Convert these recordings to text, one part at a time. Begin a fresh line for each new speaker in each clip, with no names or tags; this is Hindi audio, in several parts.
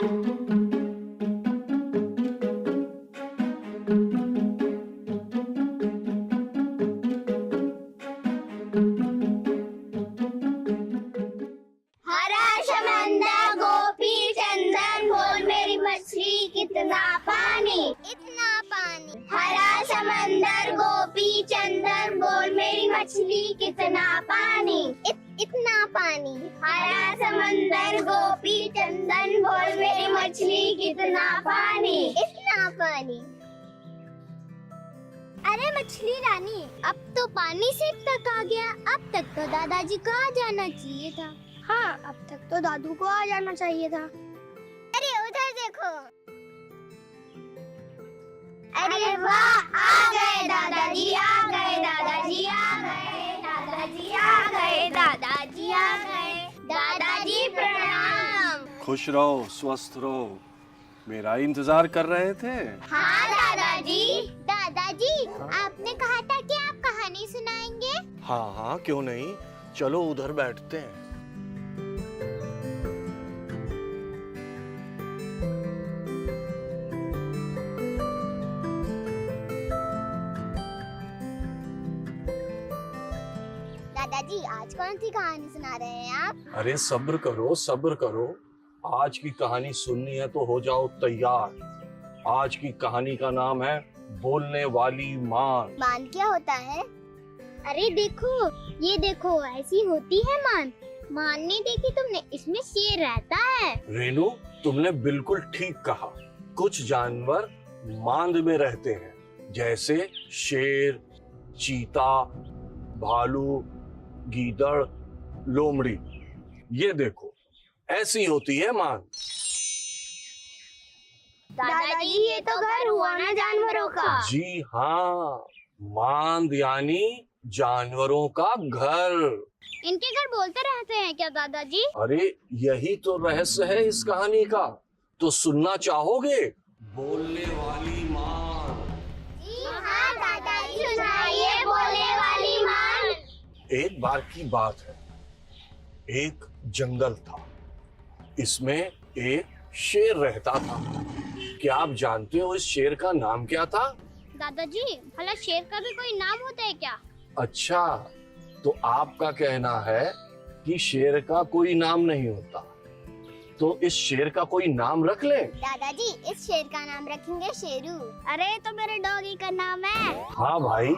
हरा समंदर गोपी चंदन बोल मेरी मछली कितना पानी, इतना पानी। हरा समंदर गोपी चंदन बोल मेरी मछली कितना पानी, इतना पानी। हरा समंदर गोपी चंदन बोल मेरी मछली कितना पानी, इतना पानी। अरे मछली रानी, अब तो पानी से तक आ गया। अब तक तो दादाजी को आ जाना चाहिए था।
हाँ, अब तक तो दादू को आ जाना चाहिए था।
अरे उधर देखो। अरे वाह, आ गए दादाजी, आ गए दादाजी, आ गए दादाजी, आ गए दादाजी, आ गए दादाजी। प्रणाम।
खुश रहो, स्वस्थ रहो। मेरा इंतजार कर रहे थे।
हाँ दादाजी। दादाजी, आपने कहा था कि आप कहानी सुनाएंगे।
हाँ हाँ, क्यों नहीं, चलो उधर बैठते हैं।
दादाजी, आज कौन सी कहानी सुना रहे हैं आप?
अरे सब्र करो, सब्र करो। आज की कहानी सुननी है तो हो जाओ तैयार। आज की कहानी का नाम है बोलने वाली मान।
मान क्या होता है? अरे देखो, ये देखो, ऐसी होती है मान। मान नहीं देखी तुमने? इसमें शेर रहता है।
रेनू, तुमने बिल्कुल ठीक कहा। कुछ जानवर मांद में रहते हैं, जैसे शेर, चीता, भालू, गीदड़, लोमड़ी। ये देखो, ऐसी होती है मांद।
दादाजी, ये तो घर हुआ ना जानवरों का।
जी हाँ, मांद यानी जानवरों का घर।
इनके घर बोलते रहते हैं क्या दादाजी?
अरे यही तो रहस्य है इस कहानी का। तो सुनना चाहोगे? बोलने वाली मान।
जी हाँ दादाजी, सुनाइए बोलने वाली मान।
एक बार की बात है, एक जंगल था। इसमें एक शेर रहता था। क्या आप जानते हो इस शेर का नाम क्या था?
दादाजी, भला शेर का भी कोई नाम होता है क्या?
अच्छा, तो आपका कहना है कि शेर का कोई नाम नहीं होता, तो इस शेर का कोई नाम रख ले।
दादाजी, इस शेर का नाम रखेंगे शेरू। अरे तो मेरे डॉगी का नाम है।
हाँ भाई,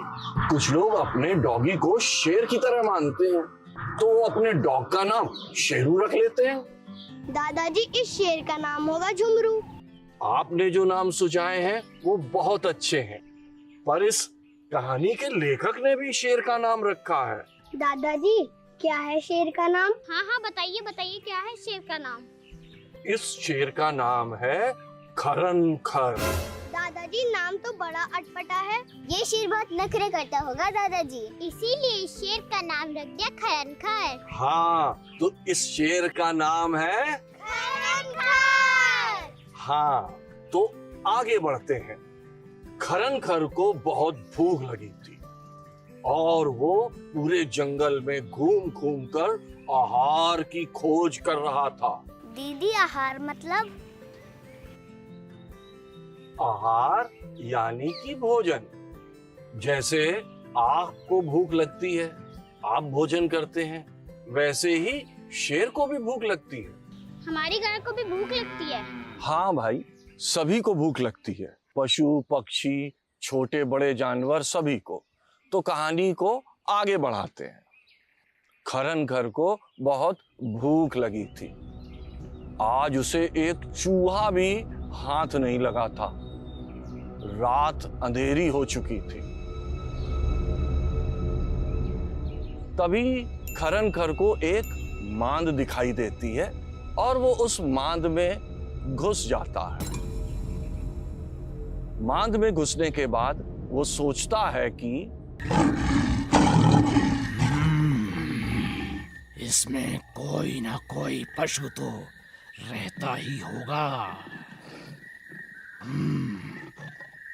कुछ लोग अपने डॉगी को शेर की तरह मानते हैं, तो वो अपने डॉग का नाम शेरू रख लेते हैं।
दादाजी, इस शेर का नाम होगा झुमरू।
आपने जो नाम सुझाए हैं वो बहुत अच्छे हैं, पर इस कहानी के लेखक ने भी शेर का नाम रखा है।
दादाजी, क्या है शेर का नाम?
हाँ हाँ, बताइए बताइए, क्या है शेर का नाम?
इस शेर का नाम है खरन खर।
दादाजी, नाम तो बड़ा अटपटा है।
ये शेर बहुत नखरे करता होगा दादाजी, इसीलिए इस शेर का नाम रख दिया खरन खर।
हाँ, तो इस शेर का नाम है।
खरन खर।
हाँ, तो आगे बढ़ते हैं। खरन खर को बहुत भूख लगी थी और वो पूरे जंगल में घूम घूम कर आहार की खोज कर रहा था।
दीदी, आहार मतलब?
आहार यानी कि भोजन। जैसे आग को भूख लगती है, आप भोजन करते हैं, वैसे ही शेर को भी भूख लगती है।
हमारी गाय को भी भूख लगती है।
हाँ भाई, सभी को भूख लगती है, पशु पक्षी, छोटे बड़े जानवर, सभी को। तो कहानी को आगे बढ़ाते हैं। खरन खर को बहुत भूख लगी थी। आज उसे एक चूहा भी हाथ नहीं लगा था। रात अंधेरी हो चुकी थी। तभी खरन खर को एक मांद दिखाई देती है और वो उस मांद में घुस जाता है। मांद में घुसने के बाद वो सोचता है कि
इसमें कोई ना कोई पशु तो रहता ही होगा।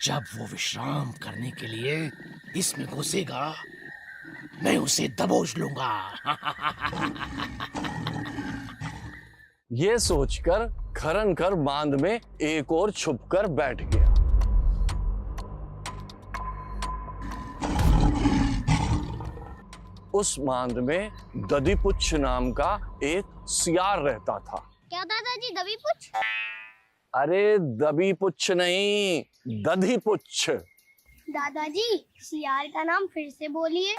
जब वो विश्राम करने के लिए इसमें घुसेगा, मैं उसे दबोच लूंगा।
ये सोचकर खरन खर बांध में एक और छुपकर बैठ गया। उस बांध में दधीपुच्छ नाम का एक सियार रहता था।
क्या दादाजी दबीपुच्छ?
अरे दबीपुच्छ नहीं, दधीपुच्छ।
दादाजी सियार का नाम फिर से बोलिए।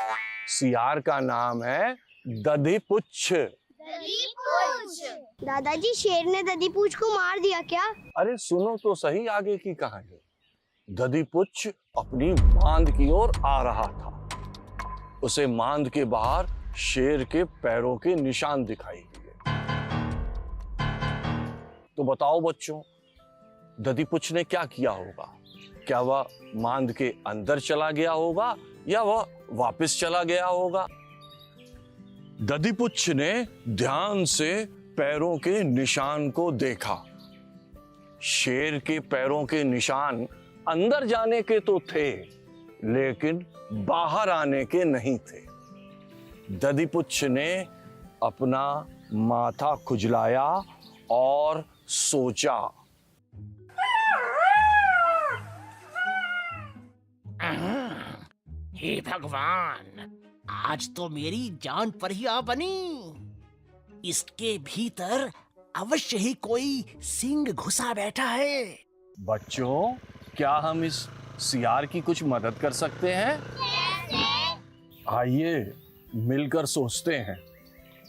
सियार का नाम है दधीपुच्छ।
दादाजी शेर ने दधीपुच्छ को मार दिया क्या?
अरे सुनो तो सही आगे की कहानी। दधीपुच्छ अपनी मांद की ओर आ रहा था। उसे मांद के बाहर शेर के पैरों के निशान दिखाई दिए। तो बताओ बच्चों, दधीपुच्छ ने क्या किया होगा? क्या वह मांद के अंदर चला गया होगा या वह वापस चला गया होगा? दधीपुच्छ ने ध्यान से पैरों के निशान को देखा। शेर के पैरों के निशान अंदर जाने के तो थे, लेकिन बाहर आने के नहीं थे। दधीपुच्छ ने अपना माथा खुजलाया और सोचा,
हे भगवान, आज तो मेरी जान पर ही आ बनी। इसके भीतर अवश्य ही कोई सिंह घुसा बैठा है।
बच्चों, क्या हम इस सियार की कुछ मदद कर सकते हैं? आइए मिलकर सोचते हैं।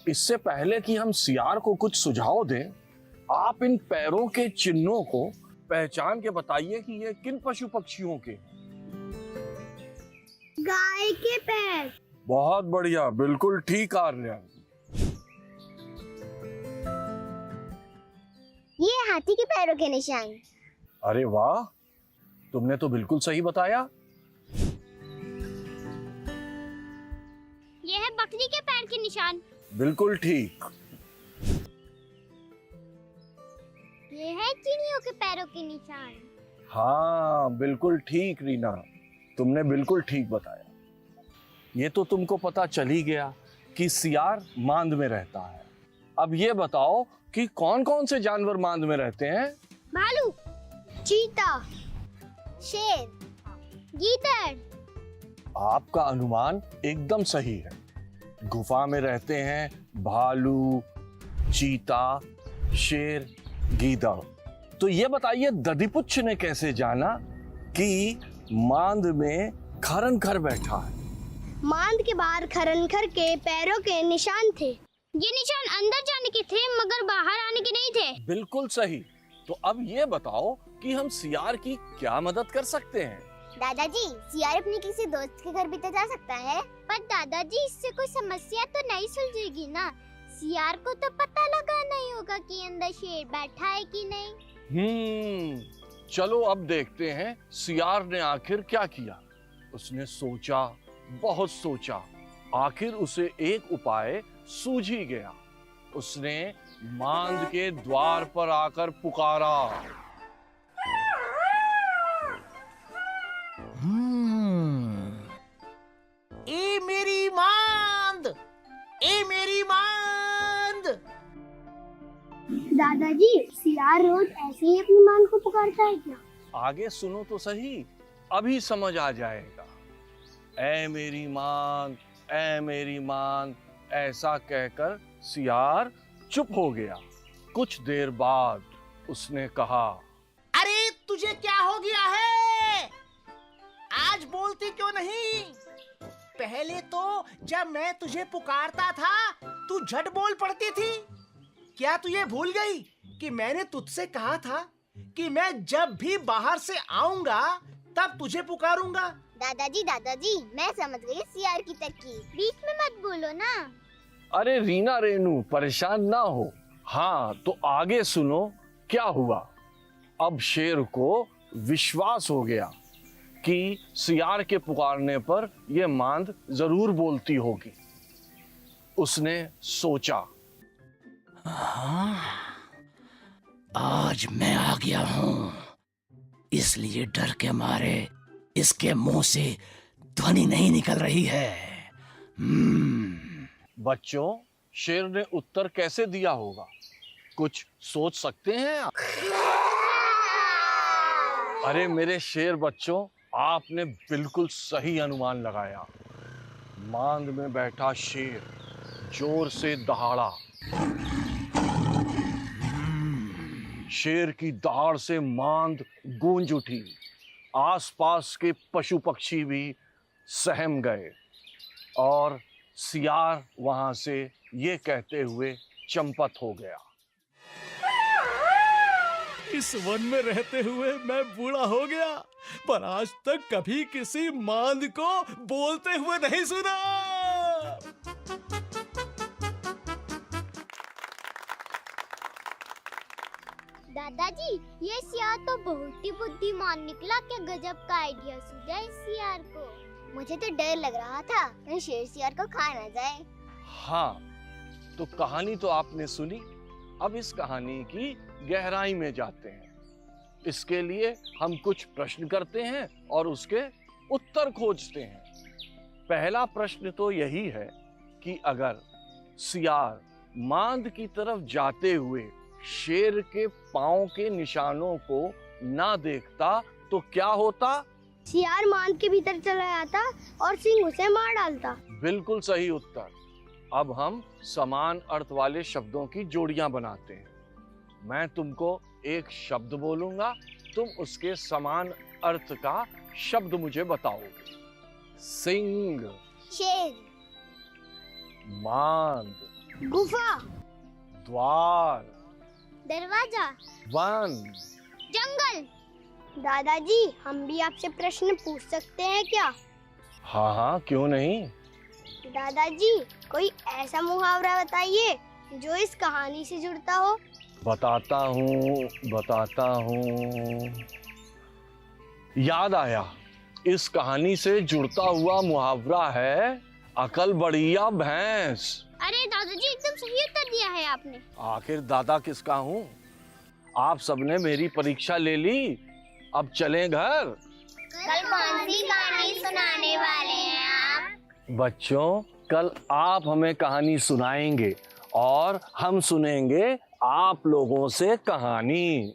इससे पहले कि हम सियार को कुछ सुझाव दें, आप इन पैरों के चिन्हों को पहचान के बताइए कि ये किन पशु पक्षियों के हैं।
गाय के पैर।
बहुत बढ़िया, बिल्कुल ठीक आर्यन।
ये हाथी के पैरों के निशान।
अरे वाह, तुमने तो बिल्कुल सही बताया।
ये है बकरी के पैर के निशान।
बिल्कुल ठीक।
ये है चिड़ियों के पैरों के निशान।
हाँ बिल्कुल ठीक रीना, तुमने बिल्कुल ठीक बताया। ये तो तुमको पता चल ही गया कि सियार मांद में रहता है। अब ये बताओ कि कौन कौन से जानवर मांद में रहते हैं?
भालू,
चीता,
शेर, गीदड़।
आपका अनुमान एकदम सही है। गुफा में रहते हैं भालू, चीता, शेर, गीदड़। तो ये बताइए दधीपुच्छ ने कैसे जाना कि मांद में खरनखर बैठा है?
मांद के बाहर खरनखर के पैरों के निशान थे।
ये निशान अंदर जाने के थे मगर बाहर आने के नहीं थे।
बिल्कुल सही। तो अब ये बताओ कि हम सियार की क्या मदद कर सकते हैं?
दादाजी, सियार अपने किसी दोस्त के घर भी तो जा सकता है। पर दादाजी, इससे कोई समस्या तो नहीं सुलझेगी ना? सियार को तो पता लगा नहीं होगा कि अंदर शेर बैठा है कि नहीं।
चलो अब देखते हैं सियार ने आखिर क्या किया। उसने सोचा, बहुत सोचा, आखिर उसे एक उपाय सूझ ही गया। उसने मांद के द्वार पर आकर पुकारा,
ए मेरी मांद, ए मेरी मांद।
दादाजी, सियार रोज ऐसे ही अपनी मांद को पुकारता है क्या?
आगे सुनो तो सही, अभी समझ आ जाएगा। ऐ मेरी मांद, ऐ मेरी मांद, ऐसा कहकर सियार चुप हो गया। कुछ देर बाद उसने कहा,
अरे तुझे क्या हो गया है? आज बोलती क्यों नहीं? पहले तो जब मैं तुझे पुकारता था तू झट बोल पड़ती थी। क्या तू ये भूल गई कि मैंने तुझसे कहा था कि मैं जब भी बाहर से आऊंगा तब तुझे पुकारूंगा?
दादाजी, दादाजी, मैं समझ गई सियार की तरकीब। बीच में मत बोलो ना।
अरे रीना रेनू, परेशान ना हो। हाँ तो आगे सुनो क्या हुआ। अब शेर को विश्वास हो गया कि सियार के पुकारने पर यह मांद जरूर बोलती होगी। उसने सोचा,
हाँ, आज मैं आ गया हूँ, इसलिए डर के मारे इसके मुंह से ध्वनि नहीं निकल रही है।
बच्चों, शेर ने उत्तर कैसे दिया होगा? कुछ सोच सकते हैं आप? अरे मेरे शेर बच्चों, आपने बिल्कुल सही अनुमान लगाया। मांद में बैठा शेर जोर से दहाड़ा। शेर की दहाड़ से मांद गूंज उठी। आसपास के पशु पक्षी भी सहम गए और सियार वहां से ये कहते हुए चंपत हो गया।
इस वन में रहते हुए मैं बूढ़ा हो गया, पर आज तक कभी किसी मांद को बोलते हुए नहीं सुना।
दादाजी, ये सियार तो बहुत ही बुद्धिमान निकला। क्या गजब का आइडिया सूझा इस सियार को।
मुझे तो डर लग रहा था कहीं शेर सियार को खा ना जाए।
हाँ, तो कहानी तो आपने सुनी। अब इस कहानी की गहराई में जाते हैं। इसके लिए हम कुछ प्रश्न करते हैं और उसके उत्तर खोजते हैं। पहला प्रश्न तो यही है कि अगर सियार मांद की तरफ जाते हुए शेर के पांव के निशानों को ना देखता तो क्या होता?
सियार मांद के भीतर चला जाता और सिंह उसे मार डालता।
बिल्कुल सही उत्तर। अब हम समान अर्थ वाले शब्दों की जोड़ियां बनाते हैं। मैं तुमको एक शब्द बोलूंगा, तुम उसके समान अर्थ का शब्द मुझे बताओगे। सिंह,
शेर,
मांद,
गुफा,
द्वार,
दरवाजा,
वन।
जंगल।
दादाजी, हम भी आपसे प्रश्न पूछ सकते हैं क्या?
हाँ हाँ, क्यों नहीं।
दादाजी, कोई ऐसा मुहावरा बताइए जो इस कहानी से जुड़ता हो।
बताता हूँ। याद आया, इस कहानी से जुड़ता हुआ मुहावरा है अकल बढ़िया भैंस।
अरे दादाजी, एकदम सही उत्तर दिया है आपने।
आखिर दादा किसका हूँ? आप सबने मेरी परीक्षा ले ली, अब चलें घर।
कल कौन सी कहानी सुनाने वाले हैं आप?
बच्चों, कल आप हमें कहानी सुनाएंगे और हम सुनेंगे आप लोगों से कहानी।